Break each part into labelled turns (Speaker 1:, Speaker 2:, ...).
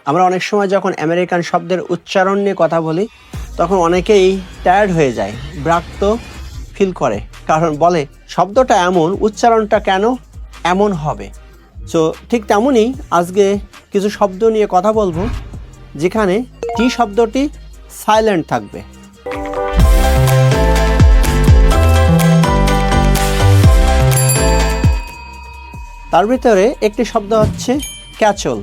Speaker 1: আমরা অনেক সময় যখন আমেরিকান শব্দের উচ্চারণ নিয়ে কথা বলি তখন অনেকেই টায়ার্ড হয়ে যায়, বিরক্ত ফিল করে, কারণ বলে শব্দটা এমন, উচ্চারণটা কেন এমন হবে। সো ঠিক তেমনই আজকে কিছু শব্দ নিয়ে কথা বলবো যেখানে টি শব্দটি সাইলেন্ট থাকবে। তার ভিতরে একটি শব্দ হচ্ছে ক্যাচল,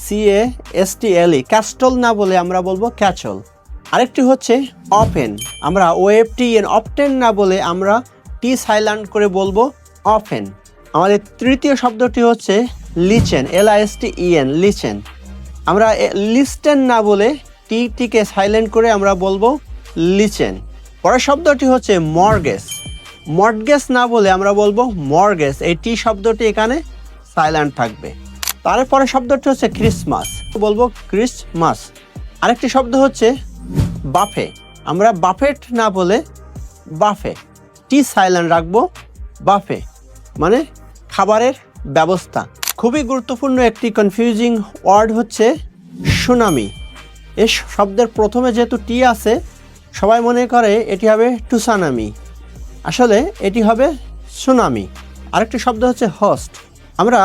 Speaker 1: CASTLE, ক্যাস্টল না বলে আমরা বলবো ক্যাচল। আরেকটি হচ্ছে অফেন, আমরা OFTEN, অফটেন না বলে আমরা টি সাইলেন্ট করে বলবো অফেন। আমাদের তৃতীয় শব্দটি হচ্ছে লিচেন, LISTEN, লিচেন। আমরা লিস্টেন না বলে টিকে সাইলেন্ট করে আমরা বলবো লিচেন। পরের শব্দটি হচ্ছে মর্গেজ, মর্টগেজ না বলে আমরা বলবো মর্গেজ, এই টি শব্দটি এখানে সাইলেন্ট থাকবে। তারপরে শব্দটি হচ্ছে ক্রিসমাস, বলবো ক্রিসমাস। আরেকটি শব্দ হচ্ছে বাফে, আমরা বাফেট না বলে বাফে, টি সাইলেন্ট রাখবো বাফে, মানে খাবারের ব্যবস্থা। খুবই গুরুত্বপূর্ণ একটি কনফিউজিং ওয়ার্ড হচ্ছে সুনামি। এই শব্দের প্রথমে যেহেতু টি আছে সবাই মনে করে এটি হবে টুসানামি, আসলে এটি হবে সুনামি। আরেকটি শব্দ হচ্ছে হোস্ট, আমরা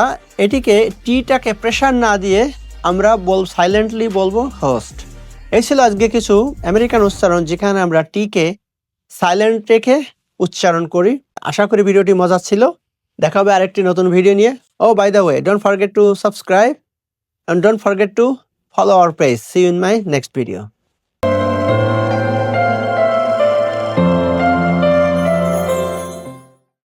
Speaker 1: এটিকে টিটাকে প্রেশার না দিয়ে আমরা সাইলেন্টলি বলবো হোস্ট। এই ছিল আজকে কিছু আমেরিকান উচ্চারণ যেখানে আমরা টিকে সাইলেন্ট রেখে উচ্চারণ করি। আশা করি ভিডিওটি মজার ছিল। দেখা হবে আরেকটি নতুন ভিডিও নিয়ে। Oh by the way, don't forget to subscribe and don't forget to follow our page. See you in my next video.